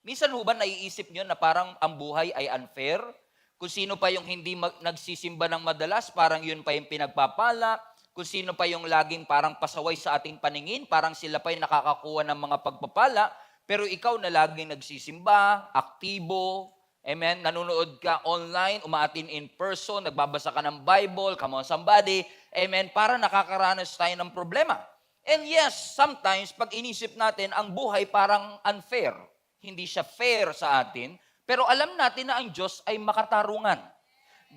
Minsan ho ba naiisip nyo na parang ang buhay ay unfair? Kung sino pa yung hindi nagsisimba ng madalas, parang yun pa yung pinagpapala. Kung sino pa yung laging parang pasaway sa ating paningin, parang sila pa yung nakakakuha ng mga pagpapala. Pero ikaw na laging nagsisimba, aktibo, amen, nanonood ka online, umaatin in person, nagbabasa ka ng Bible, come on somebody, amen, para nakakaranas tayo ng problema. And yes, sometimes pag inisip natin, ang buhay parang unfair. Hindi siya fair sa atin, pero alam natin na ang Diyos ay makatarungan.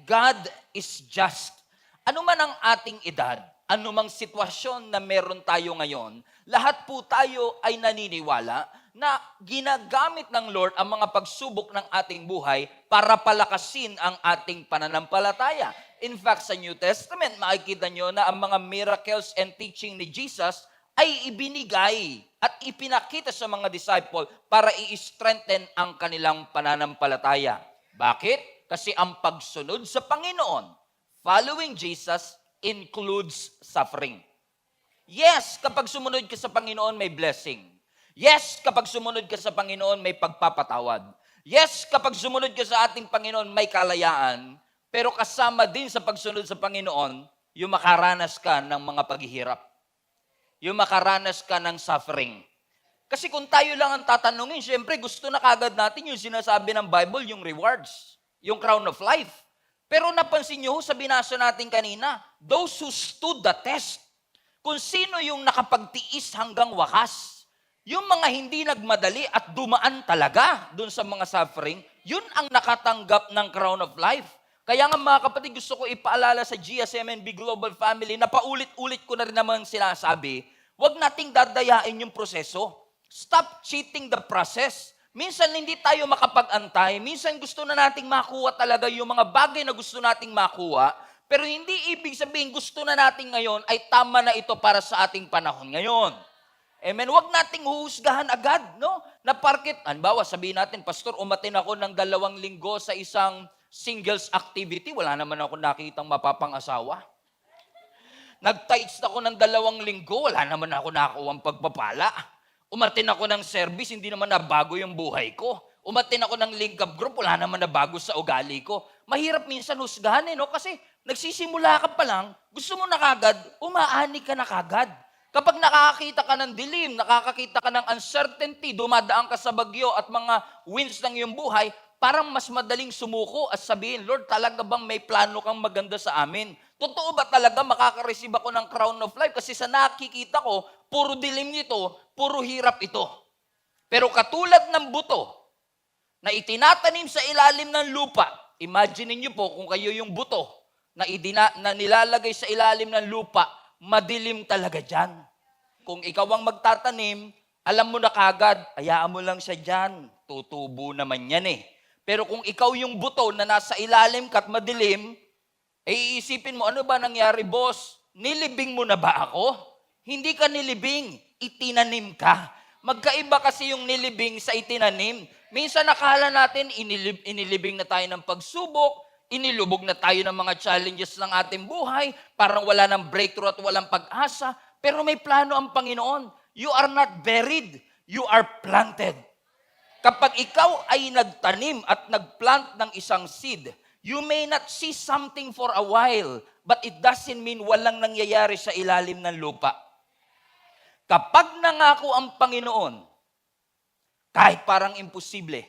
God is just. Ano man ang ating edad, anumang sitwasyon na meron tayo ngayon, lahat po tayo ay naniniwala na ginagamit ng Lord ang mga pagsubok ng ating buhay para palakasin ang ating pananampalataya. In fact, sa New Testament, makikita nyo na ang mga miracles and teaching ni Jesus ay ibinigay at ipinakita sa mga disciple para i-strengthen ang kanilang pananampalataya. Bakit? Kasi ang pagsunod sa Panginoon, following Jesus, includes suffering. Yes, kapag sumunod ka sa Panginoon, may blessing. Yes, kapag sumunod ka sa Panginoon, may pagpapatawad. Yes, kapag sumunod ka sa ating Panginoon, may kalayaan. Pero kasama din sa pagsunod sa Panginoon, yung makaranas ka ng mga paghihirap. Yung makaranas ka ng suffering. Kasi kung tayo lang ang tatanungin, syempre gusto na kagad natin yung sinasabi ng Bible, yung rewards, yung crown of life. Pero napansin nyo, sa binasa natin kanina, those who stood the test, kung sino yung nakapagtiis hanggang wakas, yung mga hindi nagmadali at dumaan talaga dun sa mga suffering, yun ang nakatanggap ng crown of life. Kaya nga mga kapatid, gusto ko ipaalala sa GSMNB Global Family na paulit-ulit ko na rin naman sinasabi, huwag nating dadayain yung proseso. Stop cheating the process. Minsan hindi tayo makapag-antay. Minsan gusto na nating makuha talaga yung mga bagay na gusto nating makuha. Pero hindi ibig sabihin gusto na natin ngayon ay tama na ito para sa ating panahon ngayon. Amen. Huwag nating huhusgahan agad, no? Na parkit, halimbawa, sabihin natin, Pastor, umatin ako ng 2 linggo sa isang singles activity, wala naman ako nakitang mapapang-asawa. Nag-tights ako ng 2 linggo, wala naman ako nakakuha ang pagpapala. Umatin ako ng service, hindi naman nabago yung buhay ko. Umatin ako ng link-up group, wala naman nabago sa ugali ko. Mahirap minsan husgahan no? Kasi nagsisimula ka pa lang, gusto mo na kagad, umaani ka na kagad. Kapag nakakakita ka ng dilim, nakakakita ka ng uncertainty, dumadaan ka sa bagyo at mga winds ng iyong buhay, parang mas madaling sumuko at sabihin, Lord, talaga bang may plano kang maganda sa amin? Totoo ba talaga makaka-receive ako ng crown of life? Kasi sa nakikita ko, puro dilim nito, puro hirap ito. Pero katulad ng buto na itinatanim sa ilalim ng lupa, imagine niyo po kung kayo yung buto na nilalagay sa ilalim ng lupa, madilim talaga dyan. Kung ikaw ang magtatanim, alam mo na kagad, hayaan mo lang siya dyan, tutubo naman yan Pero kung ikaw yung buto na nasa ilalim ka at madilim, iisipin mo, ano ba nangyari, boss? Nilibing mo na ba ako? Hindi ka nilibing, itinanim ka. Magkaiba kasi yung nilibing sa itinanim. Minsan nakala natin, inilibing na tayo ng pagsubok, inilubog na tayo ng mga challenges ng ating buhay, parang wala ng breakthrough at walang pag-asa, pero may plano ang Panginoon. You are not buried, you are planted. Kapag ikaw ay nagtanim at nagplant ng isang seed, you may not see something for a while, but it doesn't mean walang nangyayari sa ilalim ng lupa. Kapag nangako ang Panginoon, kahit parang imposible,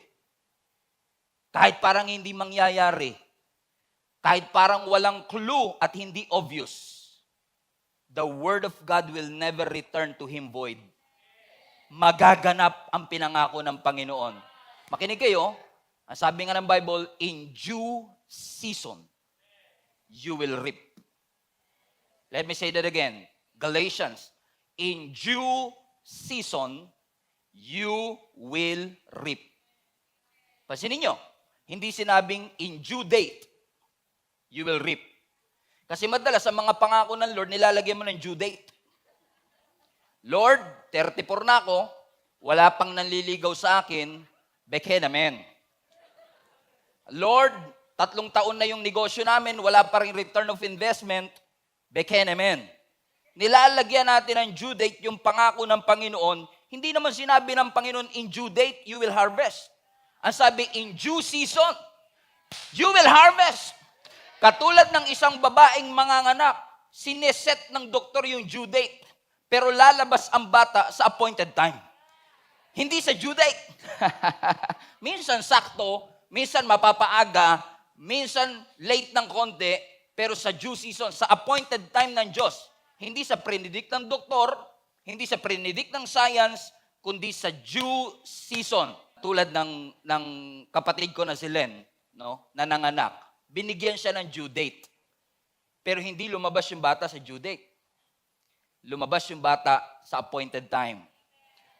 kahit parang hindi mangyayari, kahit parang walang clue at hindi obvious, the Word of God will never return to Him void. Magaganap ang pinangako ng Panginoon. Makinig kayo, ang sabi nga ng Bible, in due season, you will reap. Let me say that again. Galatians, in due season, you will reap. Pansinin nyo, hindi sinabing in due date, you will reap. Kasi madalas sa mga pangako ng Lord, nilalagyan mo ng due date. Lord, 34 na ako, wala pang nanliligaw sa akin, beke naman. Lord, 3 taon na yung negosyo namin, wala pa rin return of investment, beke naman. Nilalagyan natin ng due date yung pangako ng Panginoon, Hindi naman sinabi ng Panginoon, in due date, you will harvest. Ang sabi, in due season, you will harvest. Katulad ng isang babaeng manganganak, sineset ng doktor yung due date, pero lalabas ang bata sa appointed time. Hindi sa due date. Minsan sakto, minsan mapapaaga, minsan late ng konti, pero sa due season, sa appointed time ng Diyos. Hindi sa predict ng doktor, hindi sa predict ng science, kundi sa due season. Tulad ng kapatid ko na si Len, no, na nanganak. Binigyan siya ng due date. Pero hindi lumabas yung bata sa due date. Lumabas yung bata sa appointed time.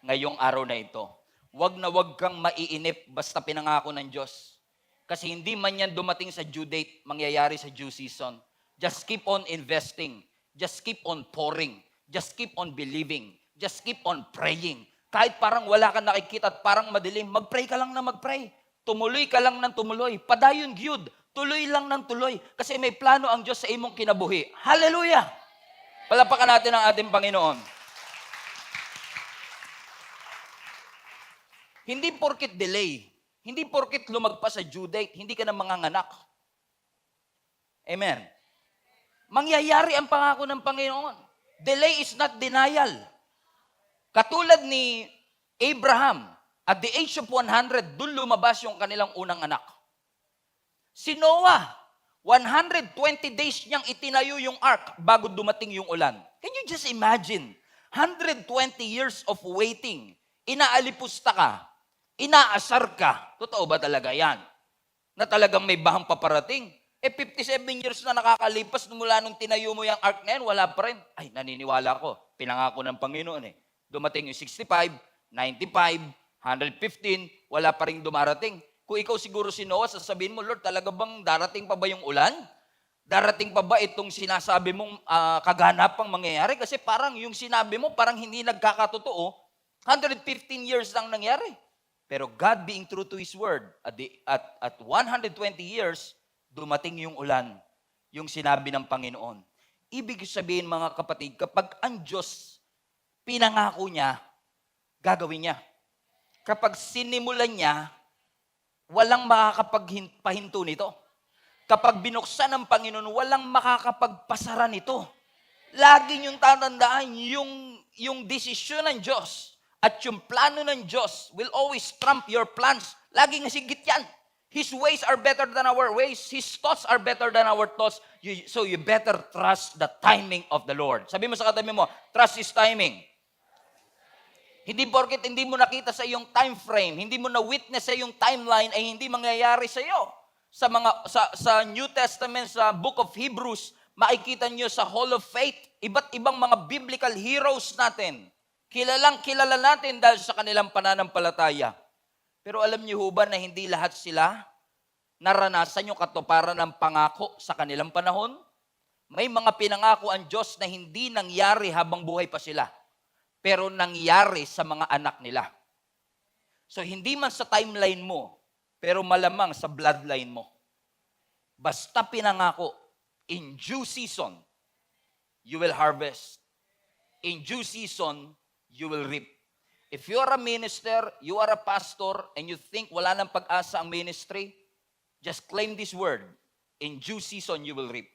Ngayong araw na ito. Wag na wag kang maiinip basta pinangako ng Diyos. Kasi hindi man yan dumating sa due date, mangyayari sa due season. Just keep on investing. Just keep on pouring. Just keep on believing. Just keep on praying. Kahit parang wala kang nakikita at parang madilim, mag-pray ka lang na mag-pray. Tumuloy ka lang ng tumuloy. Padayon gyud. Tuloy lang ng tuloy. Kasi may plano ang Diyos sa imong kinabuhi. Hallelujah! Palapakan natin ang ating Panginoon. Hindi porket delay. Hindi porket lumagpas sa due date, hindi ka na manganganak. Amen. Mangyayari ang pangako ng Panginoon. Delay is not denial. Katulad ni Abraham, at the age of 100, dun lumabas yung kanilang unang anak. Si Noah, 120 days niyang itinayo yung ark bago dumating yung ulan. Can you just imagine? 120 years of waiting. Inaalipusta ka. Inaasar ka. Totoo ba talaga yan? Na talagang may bahang paparating? 57 years na nakakalipas mula nung tinayo mo yung ark na yan, wala pa rin. Ay, naniniwala ko. Pinangako ng Panginoon eh. Dumating yung 65, 95, 115, wala pa rin dumarating. Kung ikaw siguro si Noah, sasabihin mo, Lord, talaga bang darating pa ba yung ulan? Darating pa ba itong sinasabi mong kaganapang mangyayari? Kasi parang yung sinabi mo, parang hindi nagkakatotoo. 115 years lang nangyari. Pero God being true to His word, at 120 years, dumating yung ulan, yung sinabi ng Panginoon. Ibig sabihin mga kapatid, kapag ang Diyos pinangako niya, gagawin niya. Kapag sinimulan niya, walang makakapagpahinto nito. Kapag binuksan ng Panginoon, walang makakapagpasara nito. Lagi niyong tatandaan, yung desisyon ng Diyos at yung plano ng Diyos will always trump your plans. Laging nasigit yan. His ways are better than our ways. His thoughts are better than our thoughts. So you better trust the timing of the Lord. Sabi mo sa katabi mo, trust His timing. Hindi porket hindi mo nakita sa iyong time frame, hindi mo na-witness sa iyong timeline, ay hindi mangyayari sa iyo. Sa New Testament, sa Book of Hebrews, makikita niyo sa Hall of Faith, iba't ibang mga biblical heroes natin. Kilala natin dahil sa kanilang pananampalataya. Pero alam niyo ba na hindi lahat sila naranasan yung katuparan ng pangako sa kanilang panahon? May mga pinangako ang Diyos na hindi nangyari habang buhay pa sila, pero nangyari sa mga anak nila. So hindi man sa timeline mo, pero malamang sa bloodline mo. Basta pinangako, in due season, you will harvest. In due season, you will reap. If you are a minister, you are a pastor, and you think wala nang pag-asa ang ministry, just claim this word. In due season, you will reap.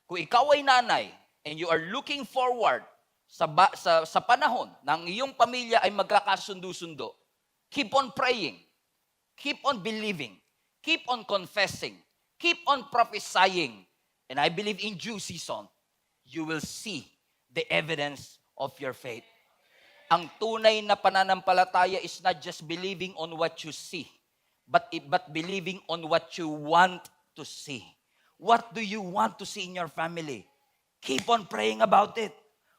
Kung ikaw ay nanay, and you are looking forward sa panahon ng iyong pamilya ay magkakasundo-sundo, keep on praying, keep on believing, keep on confessing, keep on prophesying, and I believe in due season, you will see the evidence of your faith. Ang tunay na pananampalataya is not just believing on what you see, but believing on what you want to see. What do you want to see in your family? Keep on praying about it.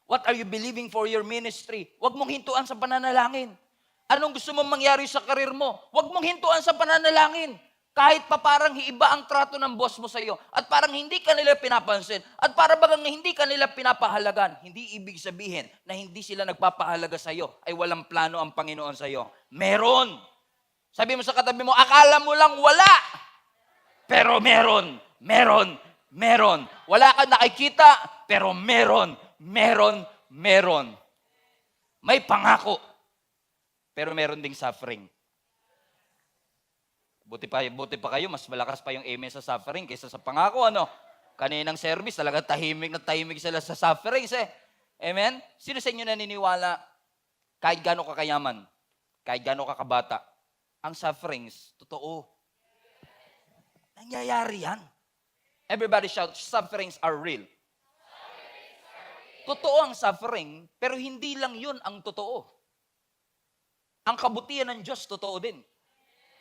What are you believing for your ministry? Huwag mong hintuan sa pananalangin. Anong gusto mong mangyari sa karir mo? Huwag mong hintuan sa pananalangin. Kahit pa parang iba ang trato ng boss mo sa iyo at parang hindi ka nila pinapansin at para bagang hindi ka nila pinapahalagan, hindi ibig sabihin na hindi sila nagpapahalaga sa iyo ay walang plano ang Panginoon sa iyo. Meron. Sabi mo sa katabi mo, akala mo lang wala. Pero meron. Wala kang nakikita, pero meron. May pangako. pero meron ding suffering. Buti pa kayo, mas malakas pa yung amen sa suffering kaysa sa pangako, ano? Kaninang service, talaga tahimik na tahimik sila sa sufferings, eh. Amen? Sino sa inyo naniniwala, kahit gaano kakayaman, kahit gaano kakabata, ang sufferings, totoo. Nangyayari yan. Everybody shout, sufferings are real. Totoo ang suffering, pero hindi lang yun ang totoo. Ang kabutihan ng Diyos, totoo din.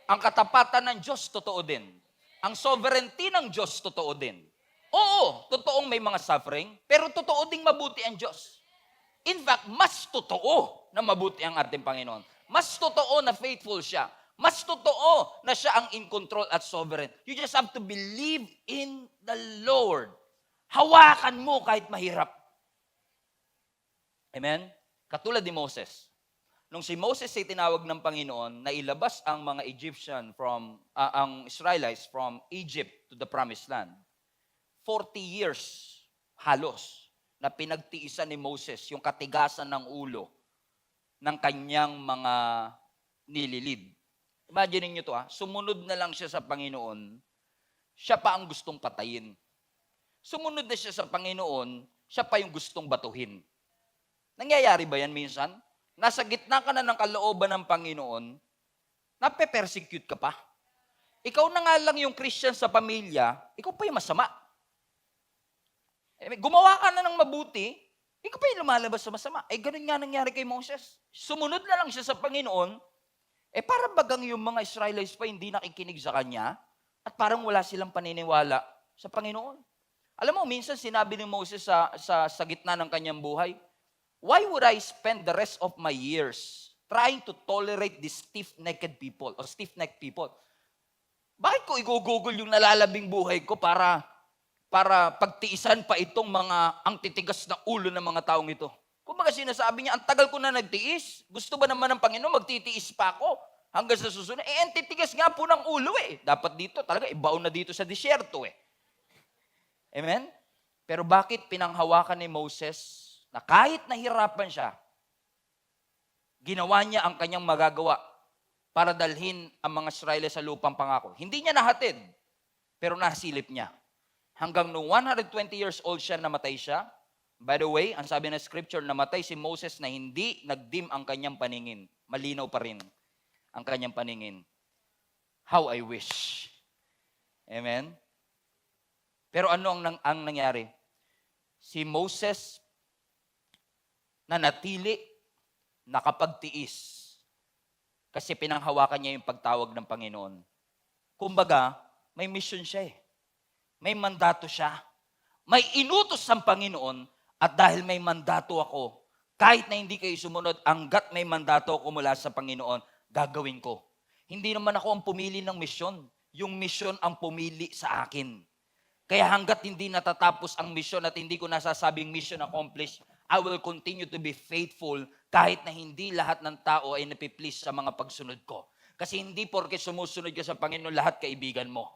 Ang katapatan ng Diyos, totoo din. Ang sovereignty ng Diyos, totoo din. Oo, totoong may mga suffering, pero totoo ding mabuti ang Diyos. In fact, mas totoo na mabuti ang ating Panginoon. Mas totoo na faithful siya. Mas totoo na siya ang in control at sovereign. You just have to believe in the Lord. Hawakan mo kahit mahirap. Amen? Katulad ni Moses. Nung si Moses ay tinawag ng Panginoon na ilabas ang mga Egyptian ang Israelites from Egypt to the Promised Land, 40 years halos na pinagtiisan ni Moses yung katigasan ng ulo ng kanyang mga nililid. Imagine niyo to, sumunod na lang siya sa Panginoon, siya pa ang gustong patayin. Sumunod na siya sa Panginoon, siya pa yung gustong batuhin. Nangyayari ba yan minsan? Nasa gitna ka na ng kalooban ng Panginoon, nape-persecute ka pa. Ikaw na nga lang yung Christian sa pamilya, ikaw pa yung masama. Gumawa ka na ng mabuti, ikaw pa yung lumalabas sa masama. Ganun nga nangyari kay Moses. Sumunod na lang siya sa Panginoon, para bagang yung mga Israelites pa hindi nakikinig sa kanya, at parang wala silang paniniwala sa Panginoon. Alam mo, minsan sinabi ni Moses sa gitna ng kanyang buhay, why would I spend the rest of my years trying to tolerate these stiff-necked people or stiff-necked people? Bakit ko igugugol yung nalalabing buhay ko para pagtiisan pa itong mga ang titigas na ulo ng mga taong ito? Kung baga sinasabi niya, ang tagal ko na nagtiis. Gusto ba naman ng Panginoon, magtitiis pa ako hanggang sa susunod? Ang titigas nga po ng ulo eh. Dapat dito, talaga ibaon na dito sa disyerto eh. Amen? Pero bakit pinanghawakan ni Moses na kahit nahirapan siya, ginawa niya ang kanyang magagawa para dalhin ang mga Israeli sa lupang pangako. Hindi niya nahatid, pero nasilip niya. Hanggang noong 120 years old siya, namatay siya. By the way, ang sabi ng scripture, namatay si Moses na hindi nagdim ang kanyang paningin. Malinaw pa rin ang kanyang paningin. How I wish. Amen? Pero ano ang nangyari? Si Moses nanatili, nakapagtiis. Kasi pinanghawakan niya yung pagtawag ng Panginoon. Kumbaga, may mission siya eh. May mandato siya. May inutos ang Panginoon at dahil may mandato ako, kahit na hindi kayo sumunod, hanggat may mandato ako mula sa Panginoon, gagawin ko. Hindi naman ako ang pumili ng misyon. Yung misyon ang pumili sa akin. Kaya hanggat hindi natatapos ang misyon at hindi ko nasasabing mission accomplished, I will continue to be faithful kahit na hindi lahat ng tao ay napiplease sa mga pagsunod ko. Kasi hindi porke sumusunod ka sa Panginoon, lahat kaibigan mo.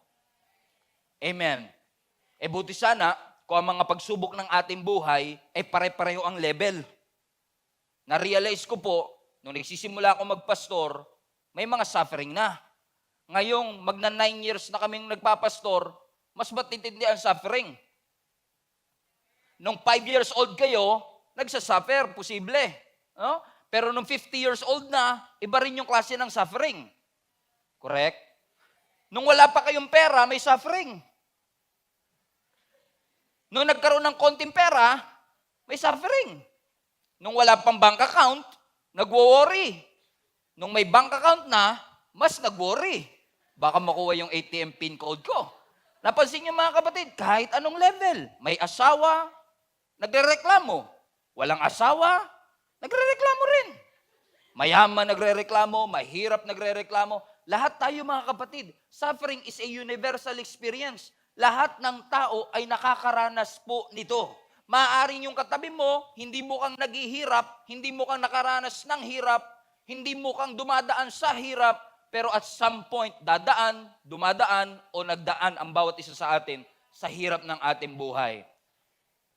Amen. Buti sana kung ang mga pagsubok ng ating buhay ay pare-pareho ang level. Na-realize ko po, nung nagsisimula ako magpastor, may mga suffering na. Ngayong magna 9 years na kaming nagpapastor, mas matitindi ang suffering. Nung 5 years old kayo, nagsasuffer, posible. No? Pero nung 50 years old na, iba rin yung klase ng suffering. Correct? Nung wala pa kayong pera, may suffering. Nung nagkaroon ng konting pera, may suffering. Nung wala pang bank account, nagwo-worry. Nung may bank account na, mas nag-worry. Baka makuha yung ATM PIN code ko. Napansin niyo mga kapatid, kahit anong level, may asawa, nagrereklamo. Walang asawa, nagrereklamo rin. Mayaman nagrereklamo, mahirap nagrereklamo. Lahat tayo mga kapatid, suffering is a universal experience. Lahat ng tao ay nakakaranas po nito. Maaaring yung katabi mo, hindi mo kang naghihirap, hindi mo kang nakaranas ng hirap, hindi mo kang dumadaan sa hirap, pero at some point, dadaan, dumadaan, o nagdaan ang bawat isa sa atin sa hirap ng ating buhay.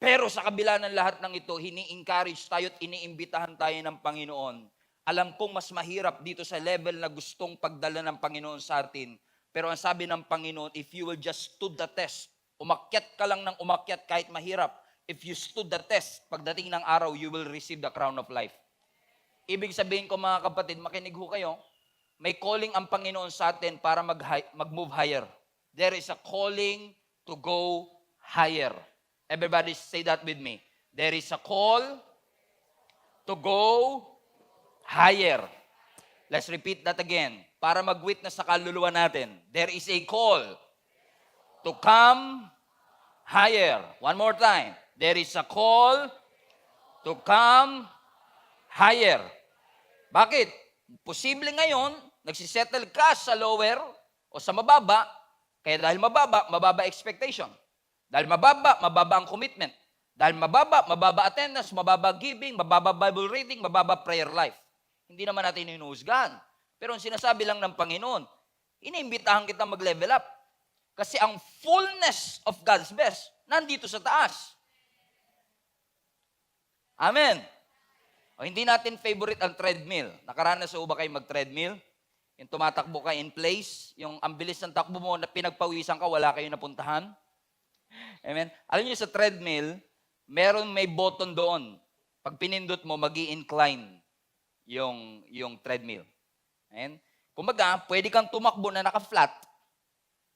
Pero sa kabila ng lahat ng ito, hini-encourage tayo at iniimbitahan tayo ng Panginoon Alam kong mas mahirap dito sa level na gustong pagdala ng Panginoon sa atin. Pero ang sabi ng Panginoon, if you will just stood the test, umakyat ka lang ng umakyat kahit mahirap. If you stood the test, pagdating ng araw, you will receive the crown of life. Ibig sabihin ko mga kapatid, makinig ho kayo, may calling ang Panginoon sa atin para mag-move higher. There is a calling to go higher. Everybody say that with me. There is a call to go higher. Let's repeat that again. Para mag-witness sa kaluluwa natin. There is a call to come higher. One more time. There is a call to come higher. Bakit? Posible ngayon, nagsisettle ka sa lower o sa mababa, kaya dahil mababa expectation. Dahil mababa ang commitment. Dahil mababa attendance, mababa giving, mababa Bible reading, mababa prayer life. Hindi naman natin hinuhusgahan. Pero ang sinasabi lang ng Panginoon, iniimbitahan kita mag-level up. Kasi ang fullness of God's best, nandito sa taas. Amen. O, hindi natin favorite ang treadmill. Nakaranas sa ba kayo mag-treadmill? Yung tumatakbo ka in place, yung ang bilis ng takbo mo na pinagpawisan ka, wala kayo napuntahan. Amen. Alam niyo sa treadmill, may button doon. Pag pinindot mo, magi-incline yung treadmill. Amen. Kumbaga, pwede kang tumakbo na naka-flat,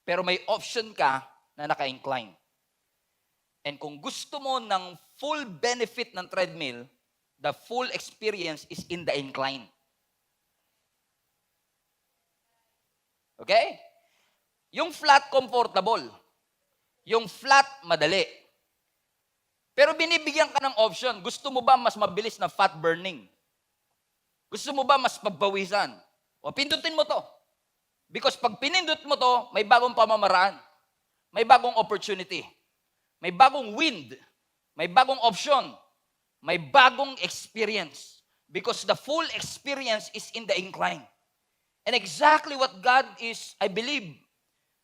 pero may option ka na naka-incline. And kung gusto mo ng full benefit ng treadmill, the full experience is in the incline. Okay? Yung flat, comfortable. Yung flat, madali. Pero binibigyan ka ng option. Gusto mo ba mas mabilis na fat burning? Gusto mo ba mas pagbawisan? O pindutin mo to. Because pag pinindot mo to, may bagong pamamaraan. May bagong opportunity. May bagong wind. May bagong option. May bagong experience. Because the full experience is in the incline. And exactly what God is, I believe,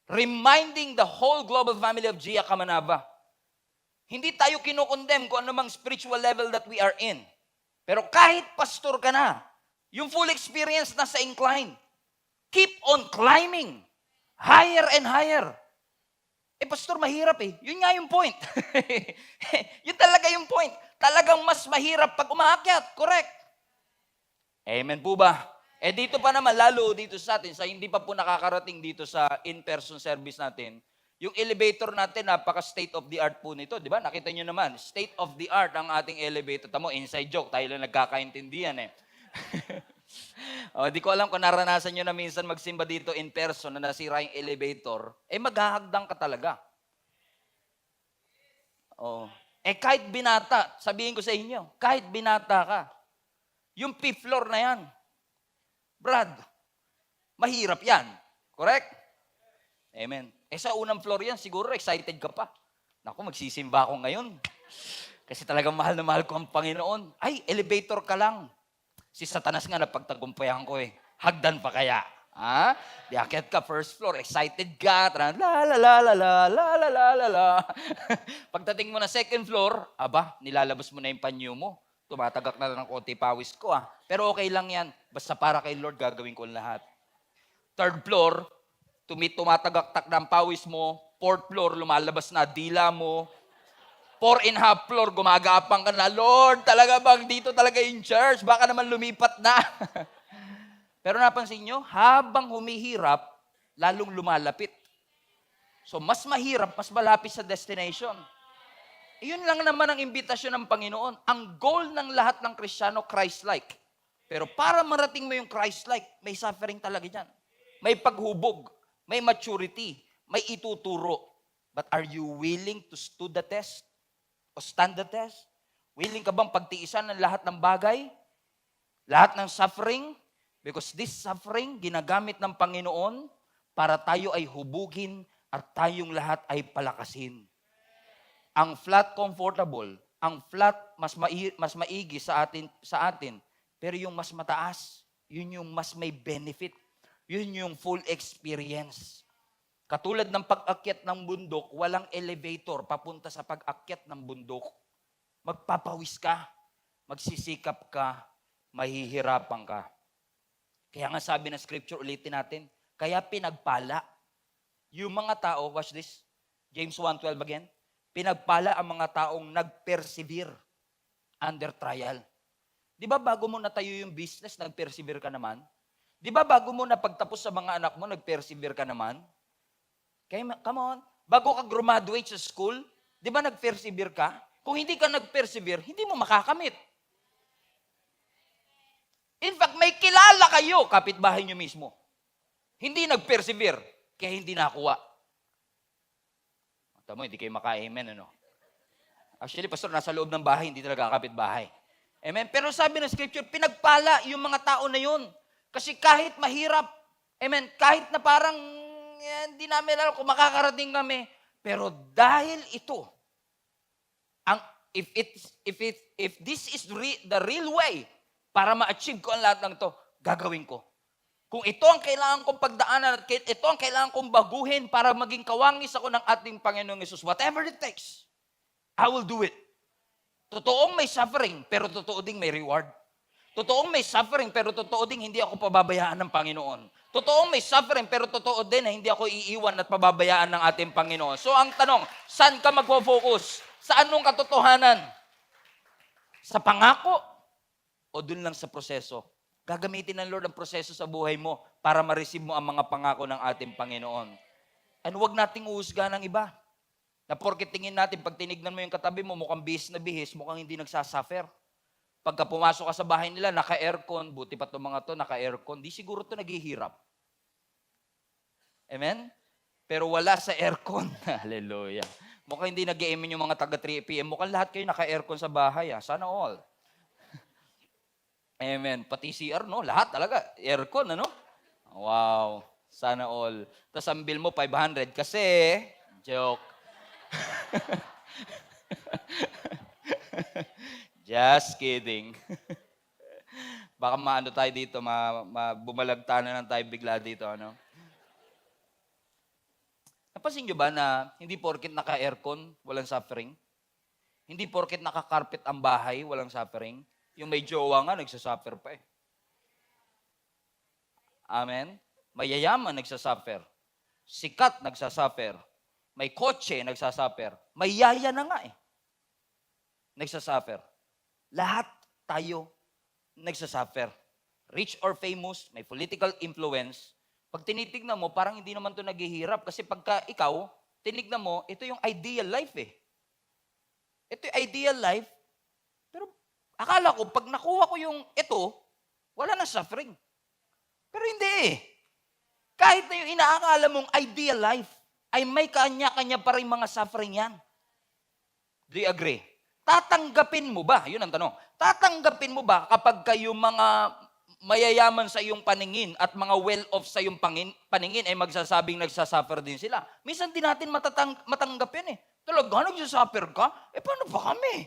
reminding the whole global family of Gia Kamanaba. Hindi tayo kinukondem kung anumang spiritual level that we are in. Pero kahit pastor ka na, yung full experience na sa incline. Keep on climbing. Higher and higher. Pastor, mahirap eh. Yun nga yung point. Yun talaga yung point. Talagang mas mahirap pag umaakyat. Correct. Amen po ba? Dito pa naman, lalo dito sa atin, sa hindi pa po nakakarating dito sa in-person service natin, yung elevator natin, napaka-state of the art po nito. Di ba? Nakita nyo naman, state of the art ang ating elevator. Tamo, inside joke, tayo lang nagkakaintindihan eh. Di ko alam kung naranasan nyo na minsan magsimba dito in person na nasira yung elevator, maghahagdang ka talaga. Kahit binata, sabihin ko sa inyo, kahit binata ka, yung fifth floor na yan, Brad, mahirap yan. Correct? Amen. Sa unang floor yan, siguro excited ka pa. Naku, magsisimba ako ngayon. Kasi talagang mahal na mahal ko ang Panginoon. Elevator ka lang. Si Satanas nga napagtagumpayan ko eh. Hagdan pa kaya? Di akyat ka first floor, excited ka, la la la la la la la la la la. Pagdating mo na second floor, nilalabas mo na yung panyo mo. Tumatagak na ng konti pawis ko Pero okay lang yan. Basta para kay Lord, gagawin ko lahat. Third floor, tumatagak ng pawis mo. Fourth floor, lumalabas na dila mo. 4.5 floor, gumagapang ka na, Lord, talaga bang dito talaga yung church? Baka naman lumipat na. Pero napansin nyo, habang humihirap, lalong lumalapit. So, mas mahirap, mas malapit sa destination. Iyon lang naman ang imbitasyon ng Panginoon. Ang goal ng lahat ng Kristiyano, Christ-like. Pero para marating mo yung Christ-like, may suffering talaga dyan. May paghubog, may maturity, may ituturo. But are you willing to stood the test? O stand the test? Willing ka bang pagtiisan ng lahat ng bagay? Lahat ng suffering? Because this suffering, ginagamit ng Panginoon para tayo ay hubugin at tayong lahat ay palakasin. Ang flat comfortable, ang flat mas maigi sa atin, pero yung mas mataas, yun yung mas may benefit. Yun yung full experience. Katulad ng pag-akyat ng bundok, walang elevator papunta sa pag-akyat ng bundok. Magpapawis ka, magsisikap ka, mahihirapan ka. Kaya nga sabi ng scripture, ulitin natin, kaya pinagpala. Yung mga tao, watch this, James 1:12 again, pinagpala ang mga taong nag-persevere under trial. Di ba bago mo natayo yung business, nag-persevere ka naman? Di ba bago mo napagtapos sa mga anak mo, nag-persevere ka naman? Okay, come on. Bago ka graduate sa school, di ba nag-persevere ka? Kung hindi ka nag-persevere, hindi mo makakamit. In fact, may kilala kayo, kapitbahay nyo mismo. Hindi nag-persevere, kaya hindi nakuha. Tama, hindi kayo maka-amen, ano? Actually, pastor, nasa loob ng bahay, hindi talaga kapitbahay. Amen? Pero sabi ng scripture, pinagpala yung mga tao na yun. Kasi kahit mahirap, amen, kahit na parang hindi namin alam kung makakarating kami, pero dahil ito, if this is the real way para ma-achieve ko ang lahat ng ito, gagawin ko. Kung ito ang kailangan kong pagdaanan at ito ang kailangan kong baguhin para maging kawangis ako ng ating Panginoong Yesus, whatever it takes, I will do it. Totoong may suffering, pero totoo ding may reward. Totoong may suffering, pero totoo ding hindi ako pababayaan ng Panginoon. Totoong may suffering, pero totoo din na hindi ako iiwan at pababayaan ng ating Panginoon. So ang tanong, saan ka magpo-focus? Sa anong katotohanan? Sa pangako? O dun lang sa proseso? Gagamitin ng Lord ang proseso sa buhay mo para ma-receive mo ang mga pangako ng ating Panginoon. And huwag nating uhusga ng iba. Na porket tingin natin, pag tinignan mo yung katabi mo, mukhang bihis na bihis, mukhang hindi nagsasuffer. Pagka pumasok ka sa bahay nila, naka-aircon, buti pa itong mga to, naka-aircon, di siguro to naghihirap. Amen? Pero wala sa aircon. Hallelujah. Mukhang hindi nag-amen yung mga taga 3 p.m. Mukhang lahat kayo naka-aircon sa bahay. Sana all. Amen. Pati CR, no? Lahat talaga. Aircon, ano? Wow. Sana all. Tapos ang bill mo, 500. Kasi, joke. Just kidding. Baka maano tayo dito, bumalagtanan lang tayo bigla dito, ano? Napansin nyo ba na hindi porket naka-aircon, walang suffering? Hindi porket naka-carpet ang bahay, walang suffering? Yung may jowa nga, nagsasuffer pa eh. Amen? Mayayaman, nagsasuffer. Sikat, nagsasuffer. May kotse, nagsasuffer. May yaya na nga eh. Nagsasuffer. Lahat tayo nagsasuffer. Rich or famous, may political influence. Pag tinitignan mo, parang hindi naman ito naghihirap. Kasi pagka ikaw, tinignan mo, ito yung ideal life eh. Ito yung ideal life. Pero akala ko, pag nakuha ko yung ito, wala na suffering. Pero hindi eh. Kahit na yung inaakala mong ideal life, ay may kanya-kanya pa rin mga suffering yan. Do you agree? Tatanggapin mo ba? Yun ang tanong. Tatanggapin mo ba kapag kayo mga mayayaman sa iyong paningin at mga well-off sa iyong paningin ay magsasabing nagsasuffer din sila? Minsan din natin matanggap yan eh. Talaga, nagsasuffer ka? Paano pa kami?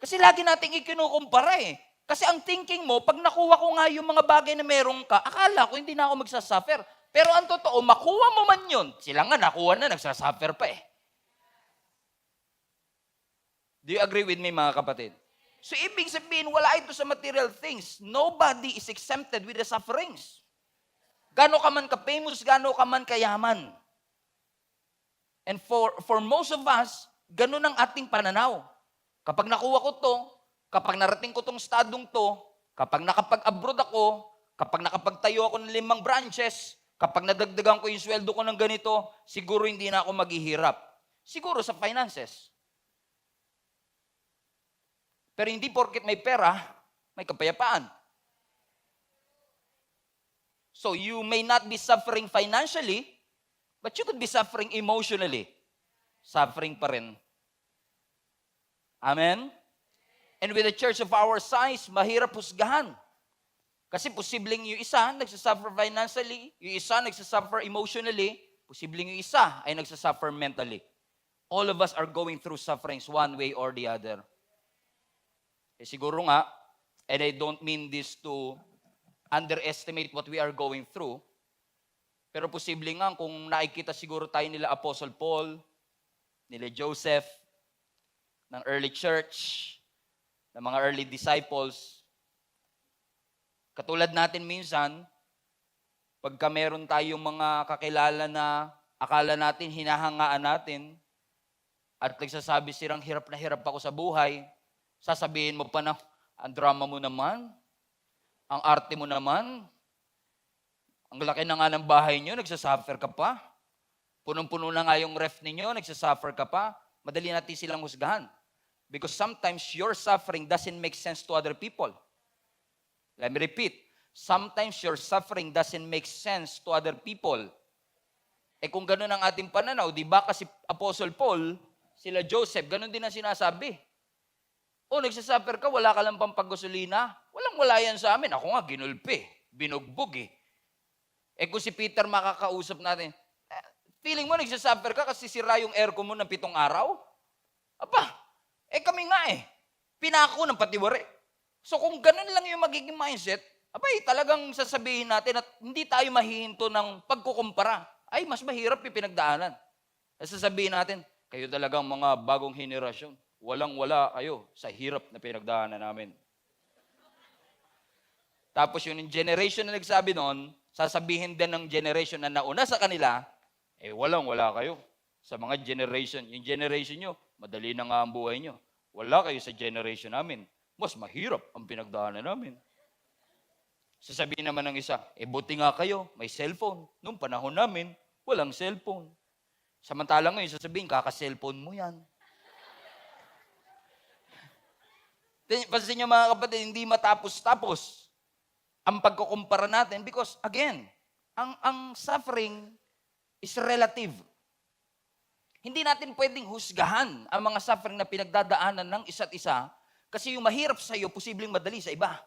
Kasi lagi nating ikinukumpara eh. Kasi ang thinking mo, pag nakuha ko nga yung mga bagay na meron ka, akala ko hindi na ako magsasuffer. Pero ang totoo, makuha mo man yun. Sila nga nakuha na, nagsasuffer pa eh. Do you agree with me mga kapatid? So ibig sabihin, wala ito sa material things. Nobody is exempted with the sufferings. Gano ka man ka-famous, gano ka man kayaman. And for most of us, ganun ang ating pananaw. Kapag nakuha ko to, kapag narating ko tong stadong to, kapag nakapag-abroad ako, kapag nakapagtayo ako ng 5 branches, kapag nadagdagan ko yung sweldo ko ng ganito, siguro hindi na ako maghihirap. Siguro sa finances. Pero hindi porket may pera, may kapayapaan. So you may not be suffering financially, but you could be suffering emotionally. Suffering pa rin. Amen? And with a church of our size, mahirap husgahan. Kasi posibleng yung isa nagsasuffer financially, yung isa nagsasuffer emotionally, posibleng yung isa ay nagsasuffer mentally. All of us are going through sufferings one way or the other. Siguro nga, and I don't mean this to underestimate what we are going through, pero posibleng nga kung nakikita siguro tayo nila Apostle Paul, nila Joseph, ng early church, ng mga early disciples, Katulad natin minsan, pagka meron tayong mga kakilala na akala natin, hinahangaan natin, at nagsasabi silang hirap na hirap ako sa buhay, sasabihin mo pa na, ang drama mo naman, ang arte mo naman, ang laki na nga ng bahay nyo, nagsasuffer ka pa. Punong-puno na nga yung ref ninyo, nagsasuffer ka pa. Madali natin silang husgahan. Because sometimes your suffering doesn't make sense to other people. Let me repeat. Sometimes your suffering doesn't make sense to other people. Kung gano'n ang ating pananaw, di ba kasi Apostle Paul, sila Joseph, gano'n din ang sinasabi. Nagsasuffer ka, wala ka lang pang paggasolina. Walang-wala yan sa amin. Ako nga, ginulpi, binugbog eh. Kung si Peter makakausap natin, feeling mo nagsasuffer ka kasi sira yung aircon mo ng 7 araw? Aba, kami nga pinako ng patiwari. So kung ganun lang yung magiging mindset, talagang sasabihin natin at hindi tayo mahihinto ng pagkukumpara. Mas mahirap yung pinagdaanan. Sasabihin natin, kayo talagang mga bagong henerasyon. Walang-wala kayo sa hirap na pinagdaanan namin. Tapos yung generation na nagsabi noon, sasabihin din ng generation na nauna sa kanila, walang-wala kayo sa mga generation. Yung generation nyo, madali na nga ang buhay nyo. Wala kayo sa generation namin. Mas mahirap ang pinagdaanan namin. Sasabihin naman ng isa, buti nga kayo, may cellphone. Noong panahon namin, walang cellphone. Samantalang ngayon, sasabihin, kaka-cellphone mo yan. Pansin nyo mga kapatid, hindi matapos-tapos ang pagkukumpara natin because, again, ang suffering is relative. Hindi natin pwedeng husgahan ang mga suffering na pinagdadaanan ng isa't isa kasi yung mahirap sa iyo, posibleng madali sa iba.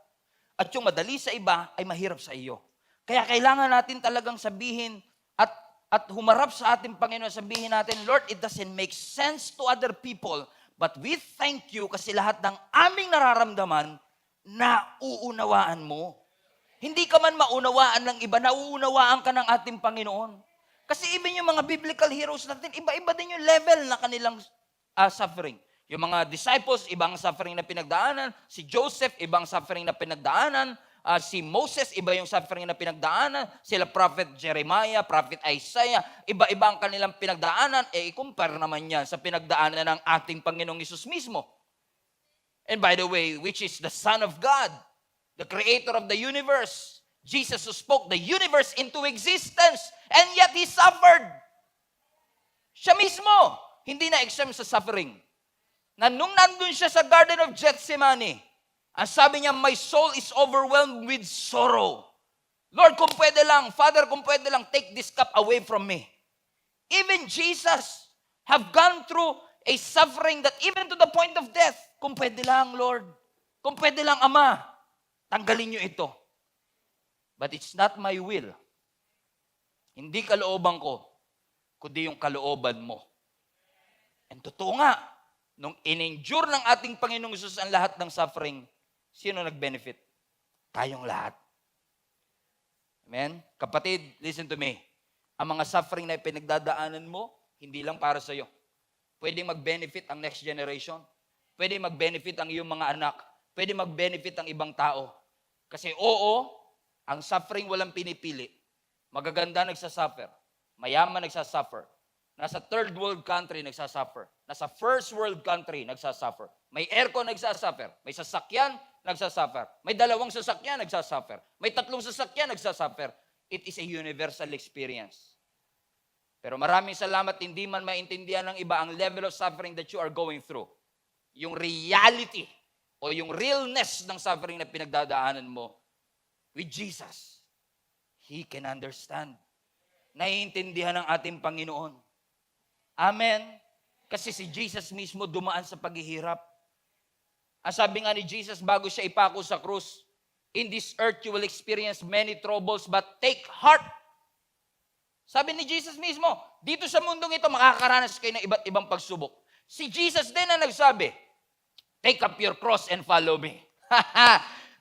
At yung madali sa iba ay mahirap sa iyo. Kaya kailangan natin talagang sabihin at humarap sa ating Panginoon, sabihin natin, Lord, it doesn't make sense to other people, but we thank you kasi lahat ng aming nararamdaman, nauunawaan mo. Hindi ka man maunawaan ng iba, nauunawaan ka ng ating Panginoon. Kasi even yung mga biblical heroes natin, iba-iba din yung level na kanilang suffering. Yung mga disciples, ibang suffering na pinagdaanan. Si Joseph, ibang suffering na pinagdaanan. Si Moses, iba yung suffering na pinagdaanan. Sila Prophet Jeremiah, Prophet Isaiah, iba-iba ang kanilang pinagdaanan. I-compare naman yan sa pinagdaanan ng ating Panginoong Hesus mismo. And by the way, which is the Son of God, the Creator of the universe. Jesus who spoke the universe into existence, and yet He suffered. Siya mismo, hindi na exempt sa suffering. Na nung nandun siya sa Garden of Gethsemane, ang sabi niya, my soul is overwhelmed with sorrow. Lord, kung pwede lang, Father, kung pwede lang, take this cup away from me. Even Jesus have gone through a suffering that even to the point of death, kung pwede lang, Lord, kung pwede lang, Ama, tanggalin niyo ito. But it's not my will. Hindi kalooban ko, kundi yung kalooban mo. And totoo nga, nung in-endure ng ating Panginoong Hesus ang lahat ng suffering, sino nag-benefit? Tayong lahat. Amen? Kapatid, listen to me. Ang mga suffering na pinagdadaanan mo, hindi lang para sa iyo. Pwedeng mag-benefit ang next generation. Pwedeng mag-benefit ang iyong mga anak. Pwedeng mag-benefit ang ibang tao. Kasi ang suffering walang pinipili. Magaganda nagsasuffer. Mayaman nagsasuffer. Nasa third world country nagsasuffer. Nasa first world country nagsasuffer. May aircon nagsasuffer. May sasakyan nagsasuffer. May 2 sasakyan nagsasuffer. May 3 sasakyan nagsasuffer. It is a universal experience. Pero maraming salamat, hindi man maintindihan ng iba ang level of suffering that you are going through. Yung reality o yung realness ng suffering na pinagdadaanan mo with Jesus. He can understand. Naiintindihan ng ating Panginoon. Amen? Kasi si Jesus mismo dumaan sa paghihirap. Ang sabi nga ni Jesus bago siya ipako sa krus, in this earth you will experience many troubles, but take heart. Sabi ni Jesus mismo, dito sa mundong ito, makakaranas kayo ng iba't ibang pagsubok. Si Jesus din ang nagsabi, take up your cross and follow me.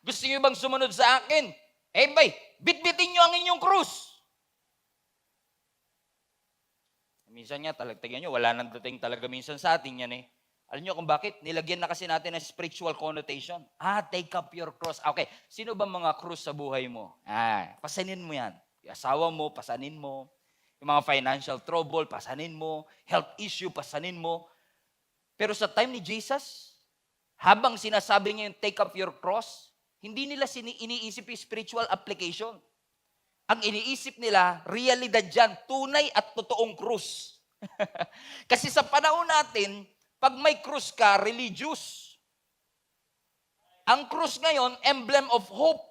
Gusto niyo bang sumunod sa akin? Bitbitin niyo ang inyong krus. Minsan nga, tingnan nyo, wala nang dating talaga minsan sa atin yan Alam niyo kung bakit? Nilagyan na kasi natin ng spiritual connotation. Take up your cross. Okay, sino ba mga cross sa buhay mo? Pasanin mo yan. Yung asawa mo, pasanin mo. Yung mga financial trouble, pasanin mo. Health issue, pasanin mo. Pero sa time ni Jesus, habang sinasabi niya yung take up your cross, hindi nila iniisip yung spiritual application. Ang iniisip nila, realidad yan, tunay at totoong krus. Kasi sa panahon natin, pag may krus ka, religious. Ang krus ngayon, emblem of hope.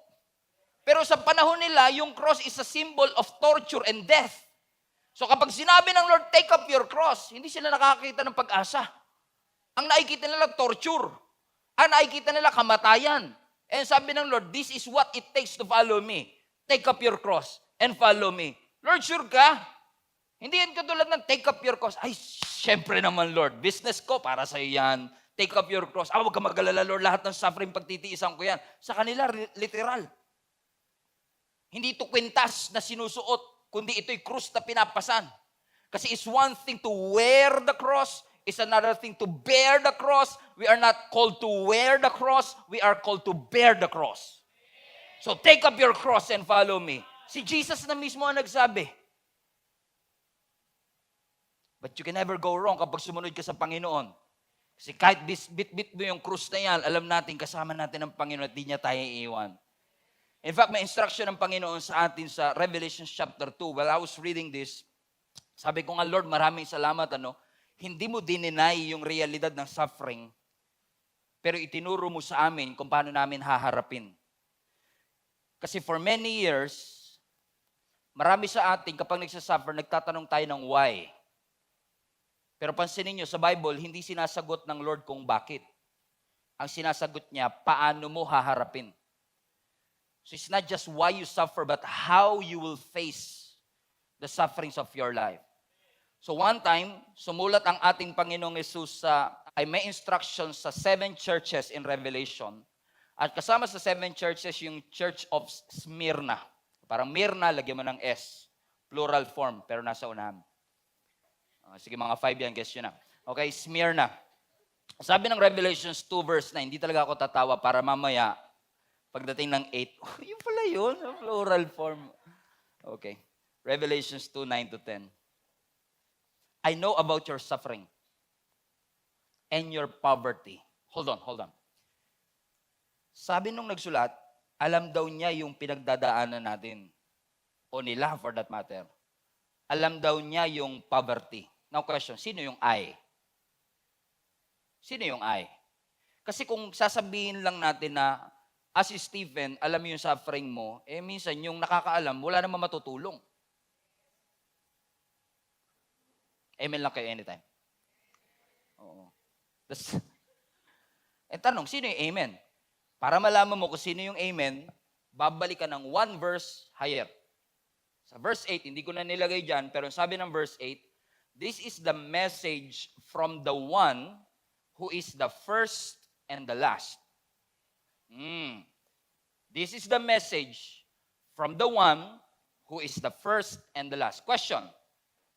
Pero sa panahon nila, yung cross is a symbol of torture and death. So kapag sinabi ng Lord, take up your cross, hindi sila nakakita ng pag-asa. Ang nakikita nila, torture. Ang nakikita nila, kamatayan. And sabi ng Lord, this is what it takes to follow me. Take up your cross and follow me. Lord, sure ka? Hindi yan katulad ng take up your cross. Ay, syempre naman, Lord. Business ko, para sa yan. Take up your cross. Huwag ka mag-alala, Lord. Lahat ng suffering, pagtitiisan ko yan. Sa kanila, literal. Hindi ito kwintas na sinusuot, kundi ito'y krus na pinapasan. Kasi it's one thing to wear the cross, it's another thing to bear the cross. We are not called to wear the cross, we are called to bear the cross. So take up your cross and follow me. Si Jesus na mismo ang nagsabi. But you can never go wrong kapag sumunod ka sa Panginoon. Kasi kahit bit-bit mo yung krus na yan, alam natin, kasama natin ang Panginoon at di niya tayo iiwan. In fact, may instruction ng Panginoon sa atin sa Revelation chapter 2. While I was reading this, sabi ko nga, Lord, maraming salamat. Hindi mo dininay yung realidad ng suffering, pero itinuro mo sa amin kung paano namin haharapin. Kasi for many years, marami sa atin, kapag nagsasuffer, nagtatanong tayo ng why. Pero pansinin nyo, sa Bible, hindi sinasagot ng Lord kung bakit. Ang sinasagot niya, paano mo haharapin. So it's not just why you suffer, but how you will face the sufferings of your life. So one time, sumulat ang ating Panginoong Yesus ay may instructions sa 7 churches in Revelation. At kasama sa 7 churches yung Church of Smyrna. Parang Myrna, lagyan mo ng S. Plural form, pero nasa unahan. Sige, mga 5 yan, guess yun na. Okay, Smyrna. Sabi ng Revelations 2 verse 9, hindi talaga ako tatawa para mamaya, pagdating ng 8, yun pala yun, plural form. Okay, Revelations 2, 9 to 10. I know about your suffering and your poverty. Hold on. Sabi nung nagsulat, alam daw niya yung pinagdadaanan natin. O nila, for that matter. Alam daw niya yung poverty. Now question, sino yung I? Sino yung I? Kasi kung sasabihin lang natin na, si Stephen, alam mo yung suffering mo, minsan yung nakakaalam, wala namang matutulong. Amen lang kayo anytime. Oo. Tanong, sino yung amen? Para malaman mo kung sino yung amen, babalik ka ng 1 verse higher. Sa verse 8, hindi ko na nilagay dyan, pero sabi ng verse 8, this is the message from the one who is the first and the last. This is the message from the one who is the first and the last. Question,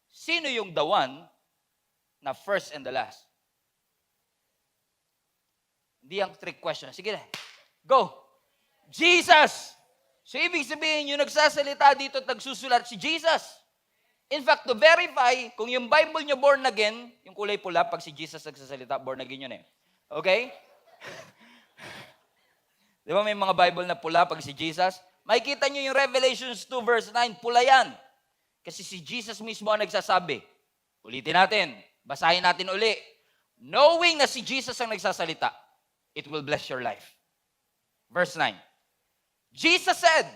sino yung the one na first and the last? Hindi ang trick question. Sige na. Go! Jesus! So, ibig sabihin, yung nagsasalita dito at nagsusulat si Jesus. In fact, to verify, kung yung Bible nyo born again, yung kulay pula, pag si Jesus nagsasalita, born again yun eh. Okay? Di ba may mga Bible na pula pag si Jesus? Makikita nyo yung Revelations 2 verse 9, pula yan. Kasi si Jesus mismo ang nagsasabi. Ulitin natin. Basahin natin uli. Knowing na si Jesus ang nagsasalita, it will bless your life. Verse 9. Jesus said,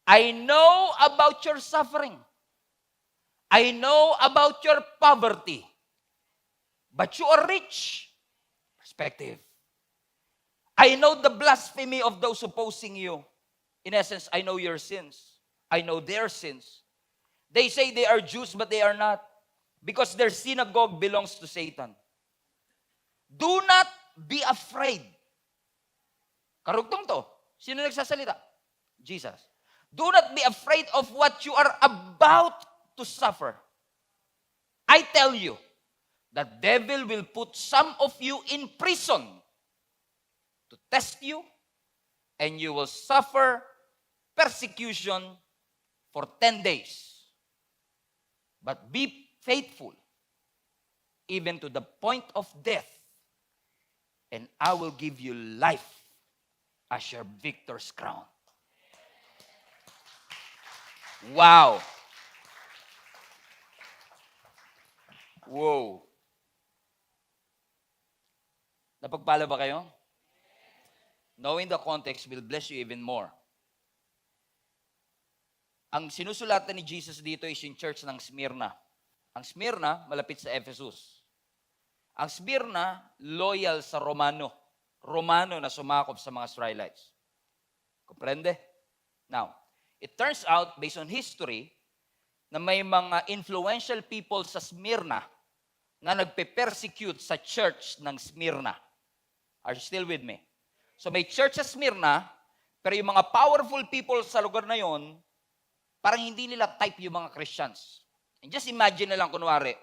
I know about your suffering. I know about your poverty. But you are rich. Perspective. I know the blasphemy of those opposing you. In essence, I know your sins. I know their sins. They say they are Jews, but they are not. Because their synagogue belongs to Satan. Do not be afraid. Karugtong to. Sino nagsasalita? Jesus. Do not be afraid of what you are about to suffer. I tell you, the devil will put some of you in prison to test you, and you will suffer persecution for 10 days. But be faithful, even to the point of death, and I will give you life as your victor's crown. Wow! Wow! Napagpala ba kayo? Knowing the context will bless you even more. Ang sinusulatan ni Jesus dito is yung church ng Smyrna. Ang Smyrna, malapit sa Ephesus. Ang Smyrna, loyal sa Romano. Romano na sumakop sa mga Israelites. Comprende? Now, it turns out, based on history, na may mga influential people sa Smyrna na nagpe-persecute sa church ng Smyrna. Are you still with me? So may church sa Smyrna, pero yung mga powerful people sa lugar na yon, parang hindi nila type yung mga Christians. And just imagine na lang kunwari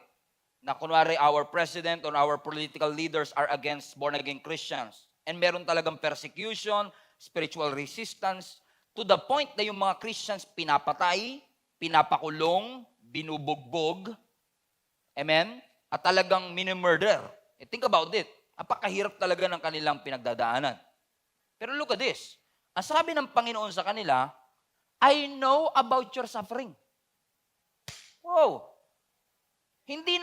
our president or our political leaders are against born-again Christians. And meron talagang persecution, spiritual resistance, to the point na yung mga Christians pinapatay, pinapakulong, binubugbog, amen? At talagang minimurder. Think about it. Napakahirap talaga ng kanilang pinagdadaanan. Pero look at this. Ang sabi ng Panginoon sa kanila, I know about your suffering. Wow. Hindi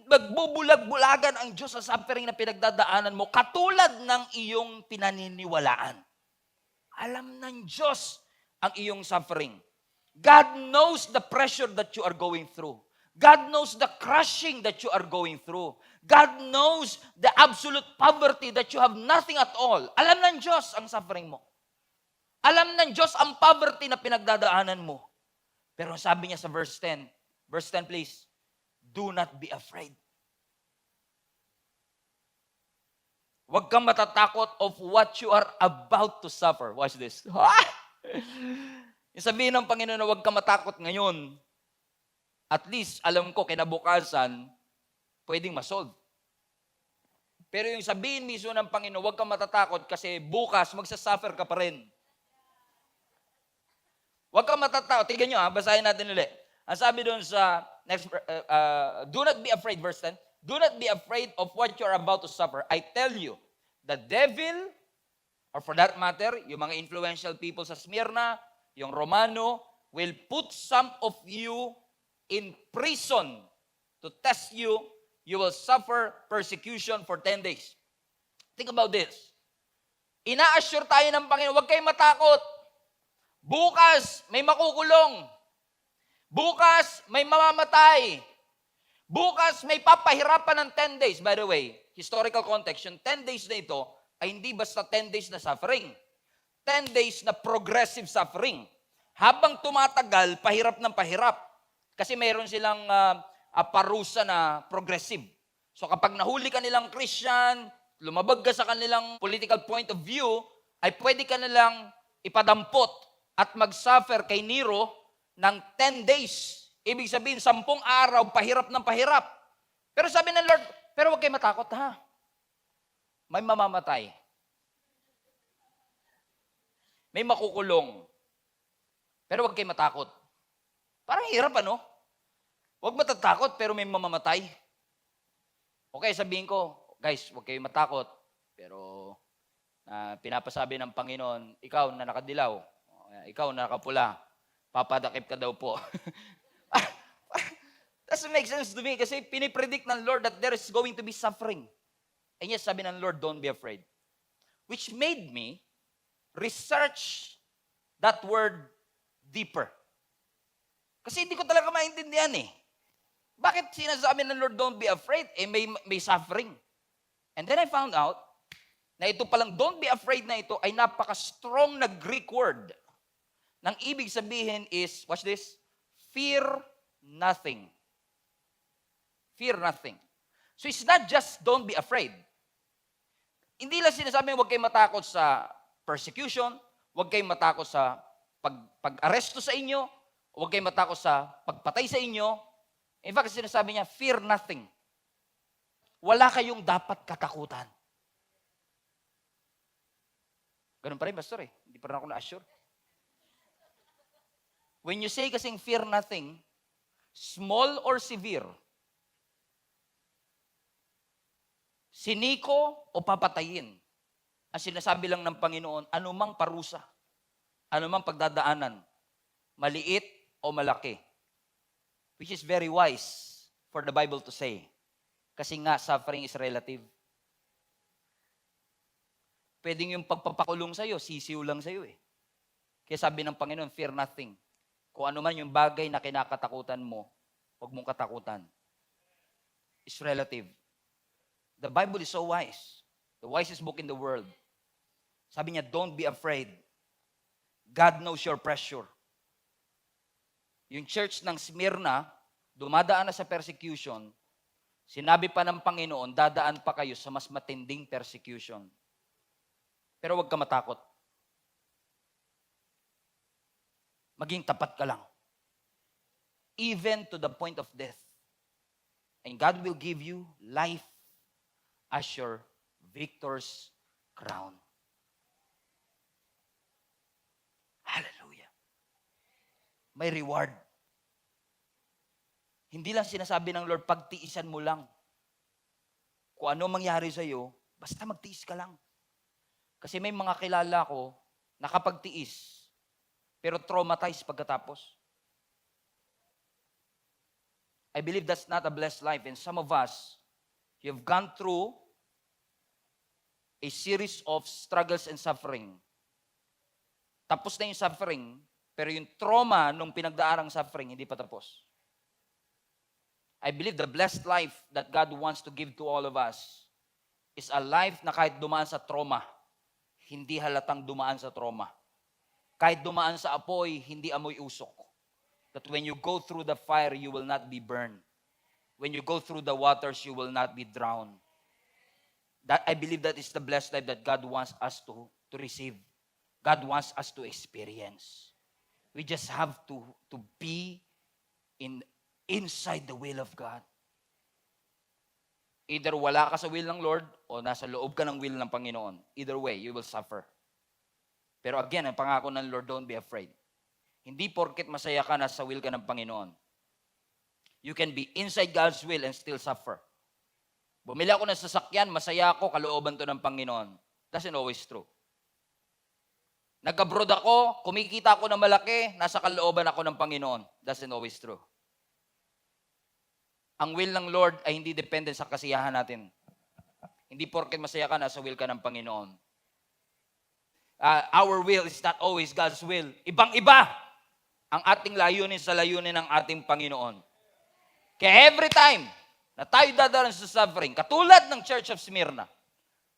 magbubulag-bulagan ang Diyos sa suffering na pinagdadaanan mo katulad ng iyong pinaniniwalaan. Alam ng Diyos ang iyong suffering. God knows the pressure that you are going through. God knows the crushing that you are going through. God knows the absolute poverty that you have nothing at all. Alam ng Diyos ang suffering mo. Alam ng Diyos ang poverty na pinagdadaanan mo. Pero sabi niya sa verse 10 please, do not be afraid. Huwag kang matatakot of what you are about to suffer. Watch this. Yung sabihin ng Panginoon na huwag kang matakot ngayon, at least alam ko kinabukasan, pwedeng masolve. Pero yung sabihin mismo ng Panginoon, huwag kang matatakot kasi bukas magsasuffer ka pa rin. Huwag kang matatakot. Tignan nyo, basahin natin ulit. Ang sabi doon sa next, do not be afraid, verse 10. Do not be afraid of what you are about to suffer. I tell you, the devil, or for that matter, yung mga influential people sa Smyrna, yung Romano, will put some of you in prison to test you. You will suffer persecution for 10 days. Think about this. Ina-assure tayo ng Panginoon, huwag kayong matakot. Bukas, may makukulong. Bukas, may mamamatay. Bukas, may papahirapan ng 10 days. By the way, historical context, yung 10 days na ito ay hindi basta 10 days na suffering. 10 days na progressive suffering. Habang tumatagal, pahirap ng pahirap. Kasi mayroon silang parusa na progressive. So kapag nahuli ka nilang Christian, lumabag ka sa kanilang political point of view, ay pwede ka nilang ipadampot at mag-suffer kay Nero ng 10 days. Ibig sabihin, 10 araw, pahirap ng pahirap. Pero sabi ng Lord, pero huwag kayo matakot ha. May mamamatay. May makukulong. Pero huwag kayo matakot. Parang hirap ano? Huwag matatakot pero may mamamatay. Okay, sabihin ko, guys, huwag kayo matakot. Pero pinapasabi ng Panginoon, ikaw na nakadilaw, ikaw na nakapula, papadakip ka daw po. Doesn't make sense to me kasi pinipredict ng Lord that there is going to be suffering. And yes, sabi ng Lord, don't be afraid. Which made me research that word deeper. Kasi hindi ko talaga maintindihan eh. Bakit sinasabi ng Lord, don't be afraid? Eh, may suffering. And then I found out na ito palang don't be afraid na ito ay napaka-strong na Greek word. Nang ibig sabihin is, watch this, fear nothing. Fear nothing. So it's not just don't be afraid. Hindi lang sinasabi huwag kayong matakot sa persecution, huwag kayong matakot sa pag-aresto sa inyo, huwag kayong matakot sa pagpatay sa inyo. In fact, sinasabi niya, fear nothing. wala kayong dapat katakutan. Ganun pa rin, Pastor eh. Hindi pa rin ako na-assure. When you say kasing fear nothing, small or severe, siniko o papatayin, ang sinasabi lang ng Panginoon, anumang parusa, anumang pagdadaanan, maliit o malaki. Which is very wise for the Bible to say. Kasi nga, suffering is relative. Pwedeng yung pagpapakulong sa'yo, sisiw lang sa'yo eh. Kaya sabi ng Panginoon, fear nothing. Kung ano man yung bagay na kinakatakutan mo, huwag mong katakutan. It's relative. The Bible is so wise. The wisest book in the world. Sabi niya, don't be afraid. God knows your pressure. Yung church ng Smyrna, dumadaan na sa persecution, sinabi pa ng Panginoon, dadaan pa kayo sa mas matinding persecution. Pero huwag ka matakot. Maging tapat ka lang. Even to the point of death. And God will give you life as your victor's crown. Hallelujah. May reward. Hindi lang sinasabi ng Lord, pagtiisan mo lang. Kung ano mangyari sa'yo, basta magtiis ka lang. Kasi may mga kilala ko, nakapagtiis, pero traumatized pagkatapos. I believe that's not a blessed life. And some of us, you've gone through a series of struggles and suffering. Tapos na yung suffering, pero yung trauma nung pinagdaarang suffering, hindi pa tapos. I believe the blessed life that God wants to give to all of us is a life na kahit dumaan sa trauma, hindi halatang dumaan sa trauma. Kahit dumaan sa apoy, hindi amoy usok. That when you go through the fire, you will not be burned. When you go through the waters, you will not be drowned. That I believe that is the blessed life that God wants us to receive. God wants us to experience. We just have to be inside the will of God. Either wala ka sa will ng Lord o nasa loob ka ng will ng Panginoon. Either way, you will suffer. Pero again, ang pangako ng Lord, don't be afraid. Hindi porket masaya ka, nasa will ka ng Panginoon. You can be inside God's will and still suffer. Bumili ako ng sasakyan, masaya ako, kalooban to ng Panginoon. That's not always true. Nag-abroad ako, kumikita ako ng malaki, nasa kalooban ako ng Panginoon. That's not always true. Ang will ng Lord ay hindi depende sa kasiyahan natin. Hindi porket masaya ka, nasa will ka ng Panginoon. Our will is not always God's will. Ibang-iba ang ating layunin sa layunin ng ating Panginoon. Kaya every time na tayo dadaran sa suffering, katulad ng Church of Smyrna,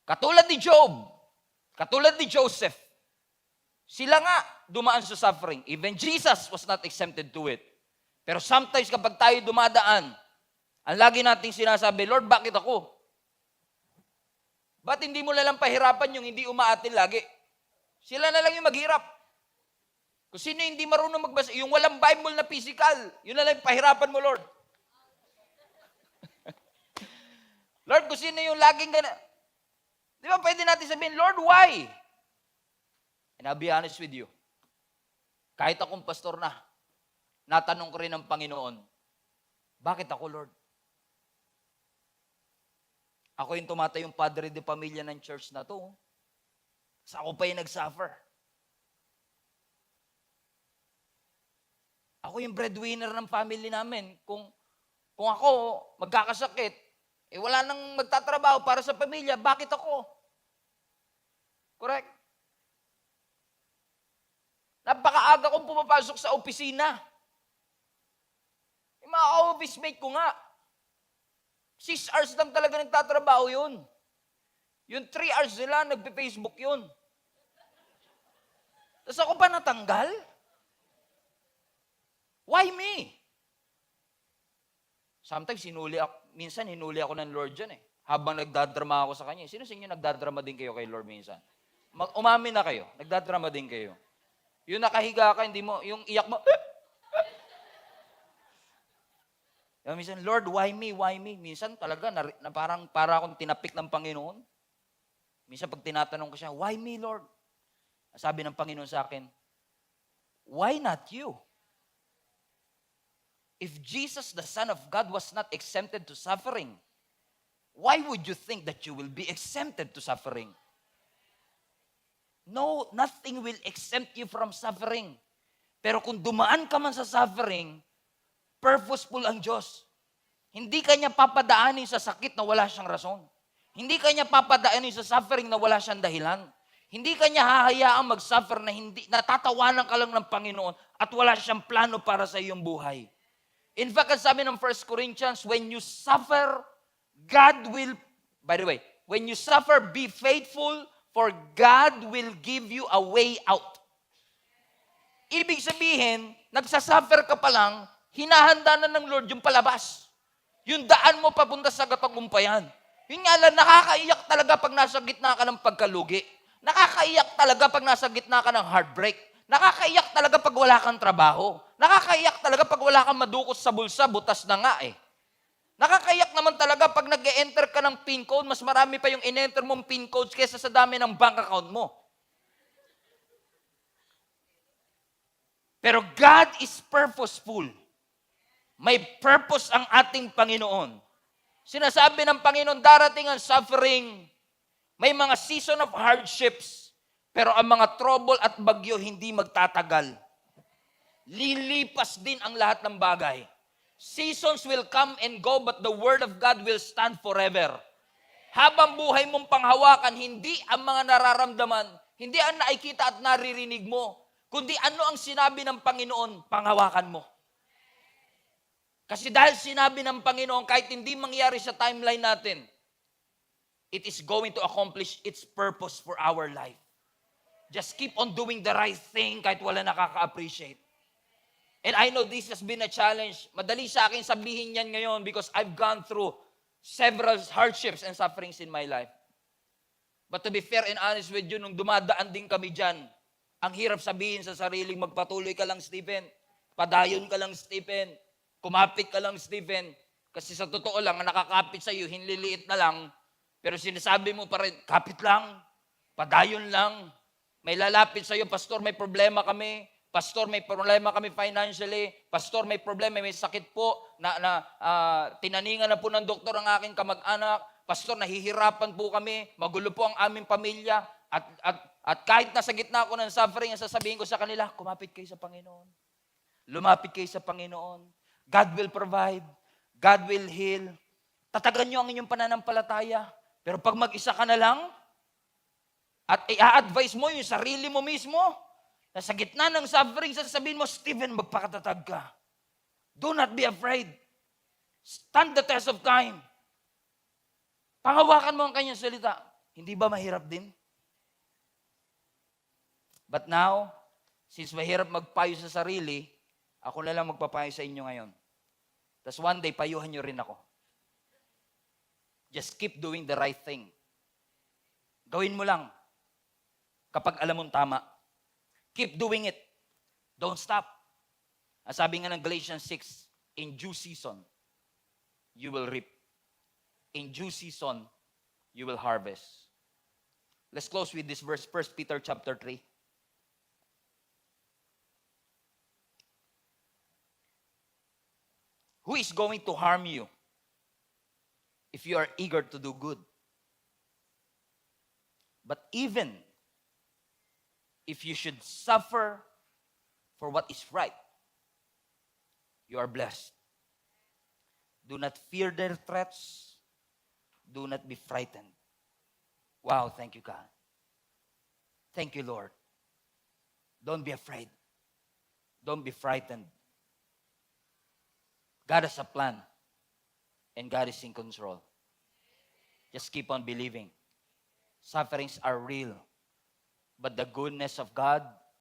katulad ni Job, katulad ni Joseph, sila nga dumaan sa suffering. Even Jesus was not exempted to it. Pero sometimes kapag tayo dumadaan, ang lagi nating sinasabi, Lord, bakit ako? Ba't hindi mo nalang pahirapan yung hindi umaatin lagi? Sila na lang yung maghirap. Kung sino hindi marunong magbasa, yung walang Bible na physical, yun na lang yung pahirapan mo, Lord. Lord, kung sino yung laging gana. Di ba pwede natin sabihin, Lord, why? And I'll be honest with you. Kahit akong pastor na, natanong ko rin ng Panginoon, bakit ako, Lord? Ako yung tumatayong padre de pamilya ng church na to. Sa ako pa yung nag-suffer. Ako yung breadwinner ng family namin. Kung ako magkakasakit, wala nang magtatrabaho para sa pamilya, bakit ako? Correct? Napakaaga kong pumapasok sa opisina. Yung mga office mate ko nga, 6 hours lang talaga nagtatrabaho yun. Yung 3 hours nila, nagpe-Facebook yun. Tapos ako pa natanggal? Why me? Sometimes minsan hinuli ako ng Lord dyan eh. Habang nagdadrama ako sa Kanya. Sino sa inyo nagdadrama din kayo kay Lord minsan? Umamin na kayo. Nagdadrama din kayo. Yung nakahiga ka, hindi mo, yung iyak mo, Minsan, Lord, why me? Why me? Minsan talaga, parang para akong tinapik ng Panginoon. Minsan pag tinatanong ko siya, why me, Lord? Sabi ng Panginoon sa akin, why not you? If Jesus, the Son of God, was not exempted to suffering, why would you think that you will be exempted to suffering? No, nothing will exempt you from suffering. Pero kung dumaan ka man sa suffering, purposeful ang Diyos. Hindi kanya papadaanin sa sakit na wala siyang rason. Hindi kanya papadaanin sa suffering na wala siyang dahilan. Hindi kanya hahayaang mag-suffer na natatawanan ka lang ng Panginoon at wala siyang plano para sa iyong buhay. In fact, ang sabi ng 1 Corinthians, when you suffer, God will, by the way, when you suffer, be faithful, for God will give you a way out. Ibig sabihin, nagsasuffer ka pa lang, hinahanda na ng Lord yung palabas. Yung daan mo papunta sa katagumpayan. Yung nga lang, nakakaiyak talaga pag nasa gitna ka ng pagkalugi. Nakakaiyak talaga pag nasa gitna ka ng heartbreak. Nakakaiyak talaga pag wala kang trabaho. Nakakaiyak talaga pag wala kang madukos sa bulsa, butas na nga eh. Nakakaiyak naman talaga pag nag-e-enter ka ng PIN code, mas marami pa yung in-enter mong PIN codes kaysa sa dami ng bank account mo. Pero God is purposeful. May purpose ang ating Panginoon. Sinasabi ng Panginoon, darating ang suffering, may mga season of hardships, pero ang mga trouble at bagyo hindi magtatagal. Lilipas din ang lahat ng bagay. Seasons will come and go, but the Word of God will stand forever. Habang buhay mong panghawakan, hindi ang mga nararamdaman, hindi ang nakikita at naririnig mo, kundi ano ang sinabi ng Panginoon, panghawakan mo. Kasi dahil sinabi ng Panginoon, kahit hindi mangyari sa timeline natin, it is going to accomplish its purpose for our life. Just keep on doing the right thing kahit wala nakaka-appreciate. And I know this has been a challenge. Madali sa akin sabihin yan ngayon because I've gone through several hardships and sufferings in my life. But to be fair and honest with you, nung dumadaan din kami dyan, ang hirap sabihin sa sariling magpatuloy ka lang, Stephen. Padayon ka lang, Stephen. Kumapit ka lang, Stephen. Kasi sa totoo lang, ang nakakapit sa iyo, hinliliit na lang. Pero sinasabi mo pa rin, kapit lang, padayon lang. May lalapit sa iyo, Pastor, may problema kami. Pastor, may problema kami financially. Pastor, may problema, may sakit po. Tinaningan na po ng doktor ang aking kamag-anak. Pastor, nahihirapan po kami. Magulo po ang aming pamilya. At kahit nasa gitna ako ng suffering, ang sasabihin ko sa kanila, kumapit kayo sa Panginoon. Lumapit kayo sa Panginoon. God will provide. God will heal. Tatagan nyo ang inyong pananampalataya. Pero pag mag-isa ka na lang, at i-advise mo yung sarili mo mismo, na sa gitna ng suffering, sasabihin mo, Stephen, magpakatatag ka. Do not be afraid. Stand the test of time. Panghawakan mo ang kanyang salita. Hindi ba mahirap din? But now, since mahirap magpayo sa sarili, ako na lang magpapayo sa inyo ngayon. Tapos one day, payuhan nyo rin ako. Just keep doing the right thing. Gawin mo lang. Kapag alam mong tama. Keep doing it. Don't stop. Ang sabi nga ng Galatians 6, in due season, you will reap. In due season, you will harvest. Let's close with this verse, 1 Peter chapter 3. Who is going to harm you if you are eager to do good? But even if you should suffer for what is right, you are blessed. Do not fear their threats. Do not be frightened. Wow, thank you, God. Thank you, Lord. Don't be afraid. Don't be frightened. God has a plan, and God is in control. Just keep on believing. Sufferings are real, but the goodness of God